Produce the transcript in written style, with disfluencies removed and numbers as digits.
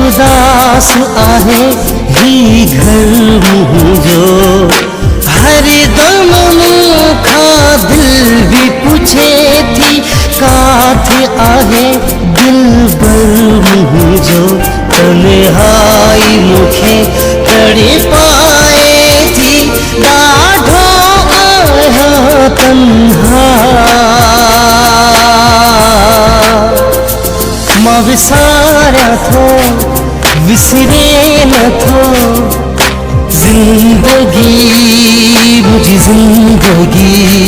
उदास आहे ही घर मुझो हर दम मुखा दिल भी पूछे थी काथे आहे दिल बर मुझो तन्हाई मुखे तड़ी पाए थी ॾाढो आया तन्हा मां विसारिया थो विसरे न थो जिंदगी मुझी जिंदगी